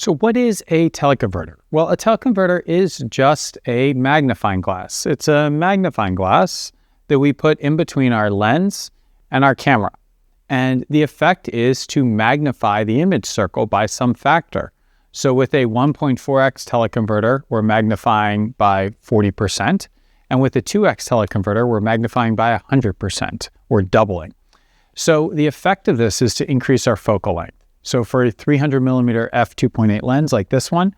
So what is a teleconverter? Well, a teleconverter is just a magnifying glass. It's a magnifying glass that we put in between our lens and our camera. And the effect is to magnify the image circle by some factor. So with a 1.4x teleconverter, we're magnifying by 40%. And with a 2x teleconverter, we're magnifying by 100%. We're doubling. So the effect of this is to increase our focal length. So for a 300 millimeter f2.8 lens like this one,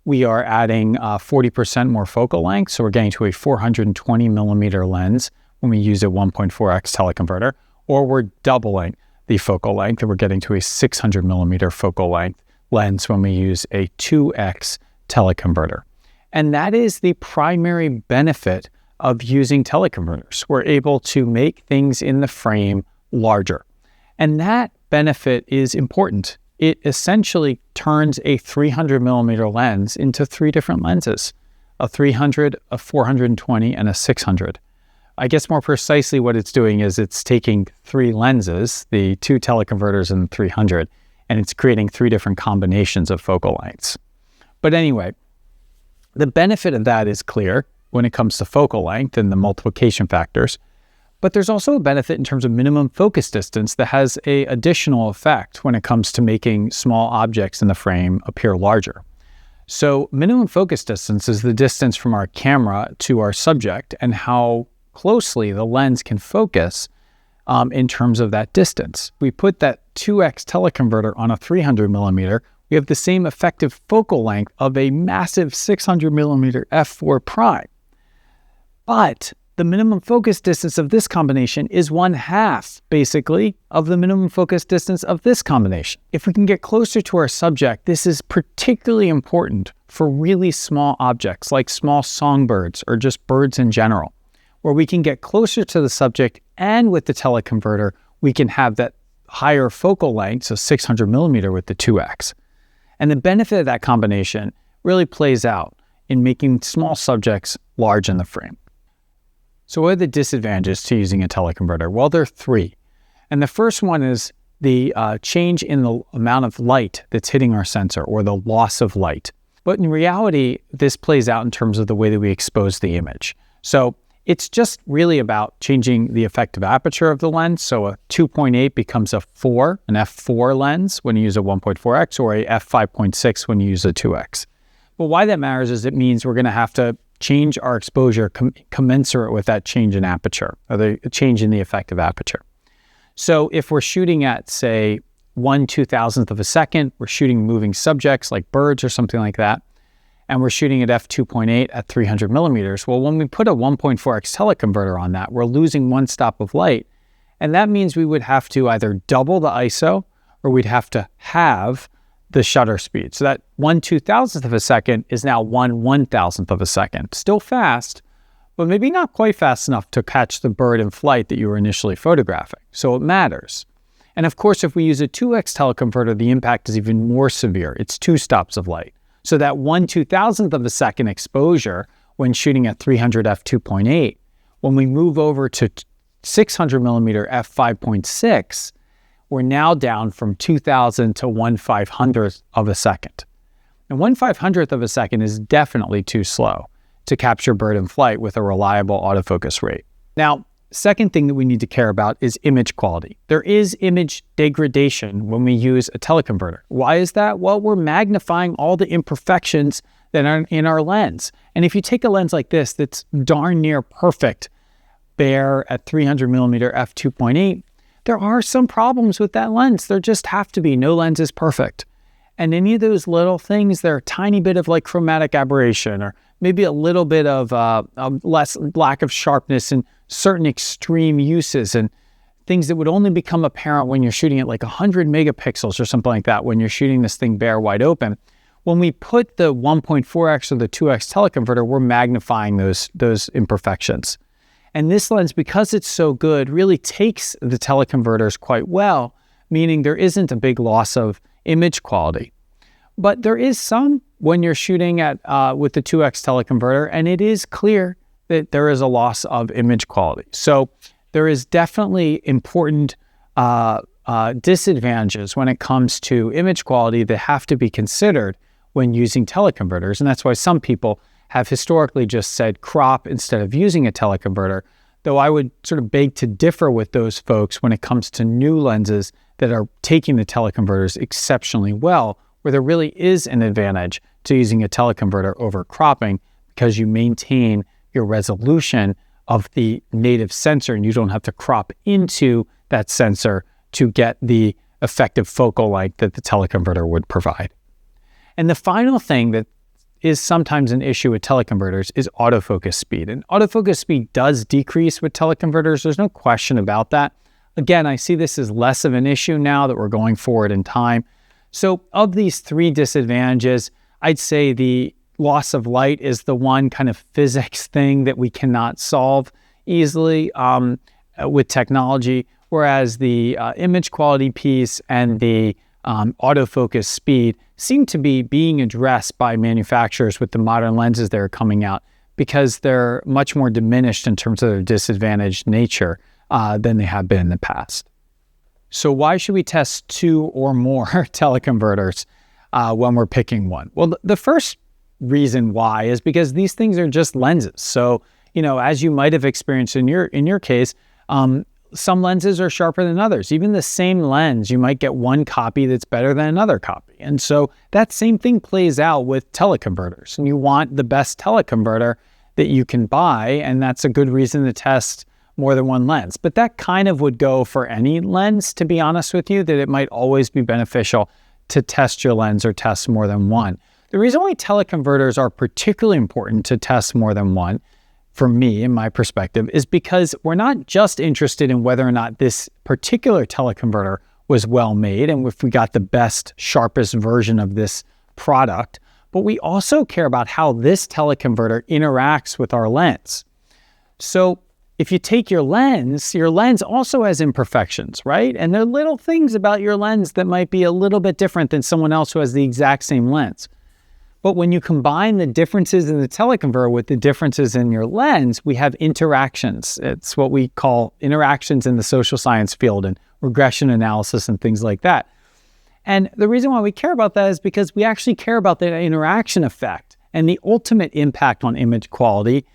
we are adding 40% more focal length. So we're getting to a 420 millimeter lens when we use a 1.4x teleconverter, or we're doubling the focal length and we're getting to a 600 millimeter focal length lens when we use a 2x teleconverter. And that is the primary benefit of using teleconverters. We're able to make things in the frame larger. And that benefit is important. It essentially turns a 300 millimeter lens into three different lenses, a 300, a 420, and a 600. I guess more precisely what it's doing is it's taking three lenses, the two teleconverters and the 300, and it's creating three different combinations of focal lengths. But anyway, the benefit of that is clear when it comes to focal length and the multiplication factors. But there's also a benefit in terms of minimum focus distance that has an additional effect when it comes to making small objects in the frame appear larger. So minimum focus distance is the distance from our camera to our subject and how closely the lens can focus in terms of that distance. We put that 2x teleconverter on a 300 millimeter, we have the same effective focal length of a massive 600 millimeter f4 prime. But the minimum focus distance of this combination is 1/2, basically, of the minimum focus distance of this combination. If we can get closer to our subject, this is particularly important for really small objects like small songbirds or just birds in general, where we can get closer to the subject, and with the teleconverter, we can have that higher focal length, so 600 millimeter with the 2x. And the benefit of that combination really plays out in making small subjects large in the frame. So what are the disadvantages to using a teleconverter? Well, there are three. And the first one is the change in the amount of light that's hitting our sensor, or the loss of light. But in reality, this plays out in terms of the way that we expose the image. So it's just really about changing the effective aperture of the lens. So a 2.8 becomes a 4, an f4 lens when you use a 1.4x, or a f5.6 when you use a 2x. But why that matters is it means we're going to have to change our exposure commensurate with that change in aperture, or the change in the effective aperture. So if we're shooting at, say, 1/2000th of a second, we're shooting moving subjects like birds or something like that, and we're shooting at f2.8 at 300 millimeters, well, when we put a 1.4x teleconverter on that, we're losing one stop of light, and that means we would have to either double the ISO, or we'd have to halve the shutter speed. So that 1/2000th of a second is now 1/1000th of a second. Still fast, but maybe not quite fast enough to catch the bird in flight that you were initially photographing. So it matters. And of course, if we use a 2x teleconverter, the impact is even more severe. It's 2 stops of light. So that 1/2000th of a second exposure when shooting at 300 f2.8, when we move over to 600 millimeter f5.6, we're now down from 2000 to 1/500th of a second. And 1/500th of a second is definitely too slow to capture bird in flight with a reliable autofocus rate. Now, second thing that we need to care about is image quality. There is image degradation when we use a teleconverter. Why is that? Well, we're magnifying all the imperfections that are in our lens. And if you take a lens like this that's darn near perfect, bare at 300 millimeter f2.8, there are some problems with that lens. There just have to be. No lens is perfect. And any of those little things, they're a tiny bit of like chromatic aberration, or maybe a little bit of less lack of sharpness in certain extreme uses, and things that would only become apparent when you're shooting at like 100 megapixels or something like that, when you're shooting this thing bare wide open. When we put the 1.4x or the 2x teleconverter, we're magnifying those imperfections. And this lens, because it's so good, really takes the teleconverters quite well, meaning there isn't a big loss of image quality. But there is some when you're shooting at with the 2x teleconverter, and it is clear that there is a loss of image quality. So there is definitely important disadvantages when it comes to image quality that have to be considered when using teleconverters. And that's why some people have historically just said crop instead of using a teleconverter, though I would sort of beg to differ with those folks when it comes to new lenses that are taking the teleconverters exceptionally well, where there really is an advantage to using a teleconverter over cropping because you maintain your resolution of the native sensor and you don't have to crop into that sensor to get the effective focal length that the teleconverter would provide. And the final thing that is sometimes an issue with teleconverters is autofocus speed. And autofocus speed does decrease with teleconverters. There's no question about that. Again, I see this as less of an issue now that we're going forward in time. So of these three disadvantages, I'd say the loss of light is the one kind of physics thing that we cannot solve easily with technology, whereas the image quality piece and the autofocus speed seem to be being addressed by manufacturers with the modern lenses that are coming out because they're much more diminished in terms of their disadvantaged nature than they have been in the past. So why should we test two or more teleconverters when we're picking one? Well, the first reason why is because these things are just lenses. So, as you might have experienced in your case, some lenses are sharper than others. Even the same lens, you might get one copy that's better than another copy. And so that same thing plays out with teleconverters. And you want the best teleconverter that you can buy, and that's a good reason to test more than one lens. But that kind of would go for any lens, to be honest with you, that it might always be beneficial to test your lens or test more than one. The reason why teleconverters are particularly important to test more than one, for me, in my perspective, is because we're not just interested in whether or not this particular teleconverter was well made and if we got the best, sharpest version of this product, but we also care about how this teleconverter interacts with our lens. So if you take your lens also has imperfections, right? And there are little things about your lens that might be a little bit different than someone else who has the exact same lens. But when you combine the differences in the teleconverter with the differences in your lens, we have interactions. It's what we call interactions in the social science field and regression analysis and things like that. And the reason why we care about that is because we actually care about the interaction effect and the ultimate impact on image quality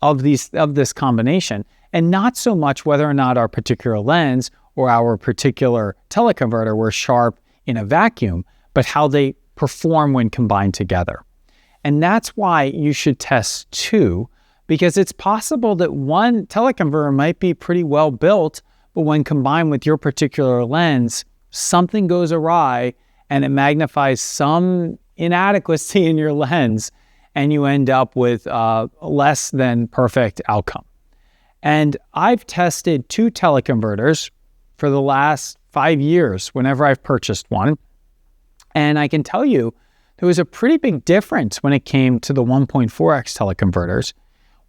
of this combination, and not so much whether or not our particular lens or our particular teleconverter were sharp in a vacuum, but how they perform when combined together. And that's why you should test two, because it's possible that one teleconverter might be pretty well built, but when combined with your particular lens, something goes awry and it magnifies some inadequacy in your lens, and you end up with a less than perfect outcome. And I've tested two teleconverters for the last 5 years whenever I've purchased one. And I can tell you there was a pretty big difference when it came to the 1.4x teleconverters.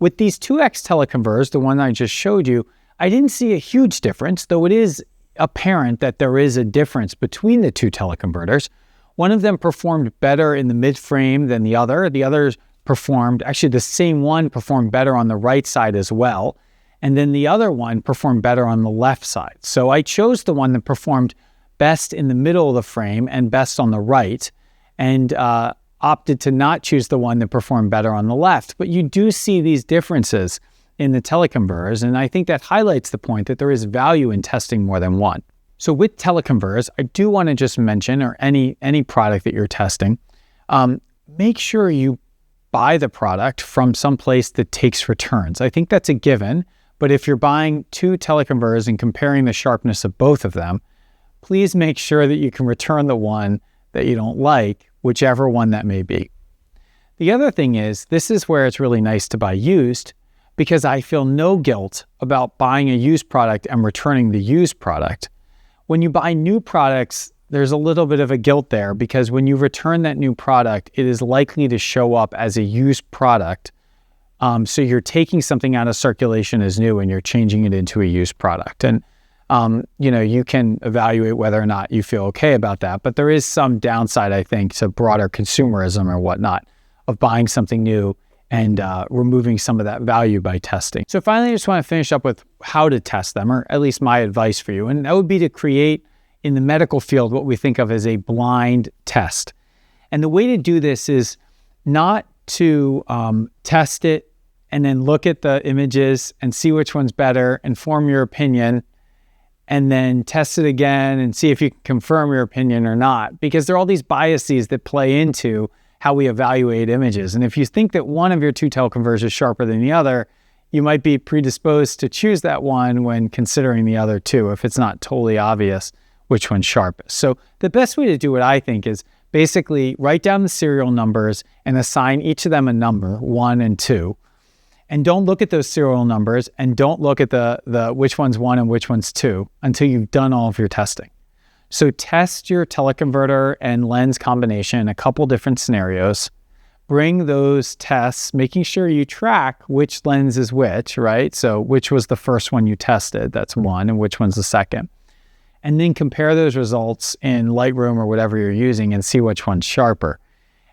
With these 2x teleconverters, the one I just showed you, I didn't see a huge difference, though it is apparent that there is a difference between the two teleconverters. One of them performed better in the mid-frame than the other. The others actually the same one performed better on the right side as well. And then the other one performed better on the left side. So I chose the one that performed best in the middle of the frame and best on the right, and opted to not choose the one that performed better on the left. But you do see these differences in the teleconverters, and I think that highlights the point that there is value in testing more than one. So with teleconverters, I do want to just mention, or any product that you're testing, make sure you buy the product from some place that takes returns. I think that's a given, but if you're buying two teleconverters and comparing the sharpness of both of them, please make sure that you can return the one that you don't like, whichever one that may be. The other thing is, this is where it's really nice to buy used, because I feel no guilt about buying a used product and returning the used product. When you buy new products, there's a little bit of a guilt there, because when you return that new product, it is likely to show up as a used product. So you're taking something out of circulation as new and you're changing it into a used product. And you can evaluate whether or not you feel okay about that, but there is some downside, I think, to broader consumerism or whatnot of buying something new and removing some of that value by testing. So finally, I just want to finish up with how to test them, or at least my advice for you. And that would be to create in the medical field what we think of as a blind test. And the way to do this is not to test it and then look at the images and see which one's better and form your opinion, and then test it again and see if you can confirm your opinion or not. Because there are all these biases that play into how we evaluate images. And if you think that one of your two teleconverters is sharper than the other, you might be predisposed to choose that one when considering the other two, if it's not totally obvious which one's sharpest. So the best way to do it, I think, is basically write down the serial numbers and assign each of them a number, 1 and 2. And don't look at those serial numbers, and don't look at the which one's 1 and which one's 2 until you've done all of your testing. So test your teleconverter and lens combination in a couple different scenarios. Bring those tests, making sure you track which lens is which, right? So which was the first one you tested, that's 1, and which one's the second. And then compare those results in Lightroom or whatever you're using and see which one's sharper.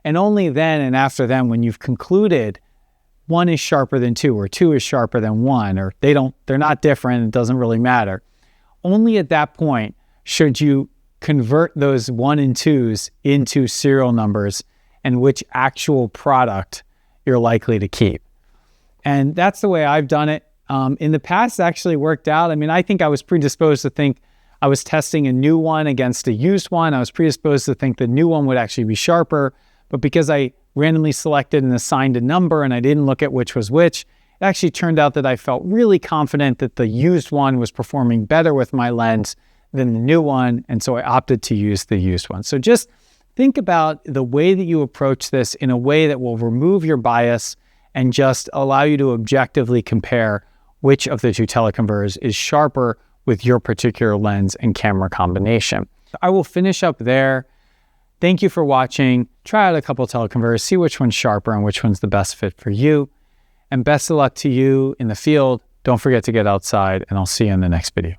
And only then and after then, when you've concluded 1 is sharper than 2 or 2 is sharper than 1, or they're not different, it doesn't really matter. Only at that point should you convert those 1 and 2s into serial numbers and which actual product you're likely to keep. And that's the way I've done it. In the past, it actually worked out. I mean, I think I was predisposed to think I was testing a new one against a used one. I was predisposed to think the new one would actually be sharper, but because I randomly selected and assigned a number and I didn't look at which was which, it actually turned out that I felt really confident that the used one was performing better with my lens than the new one, and so I opted to use the used one. So just think about the way that you approach this in a way that will remove your bias and just allow you to objectively compare which of the two teleconverters is sharper with your particular lens and camera combination. I will finish up there. Thank you for watching. Try out a couple of teleconverters, see which one's sharper and which one's the best fit for you. And best of luck to you in the field. Don't forget to get outside, and I'll see you in the next video.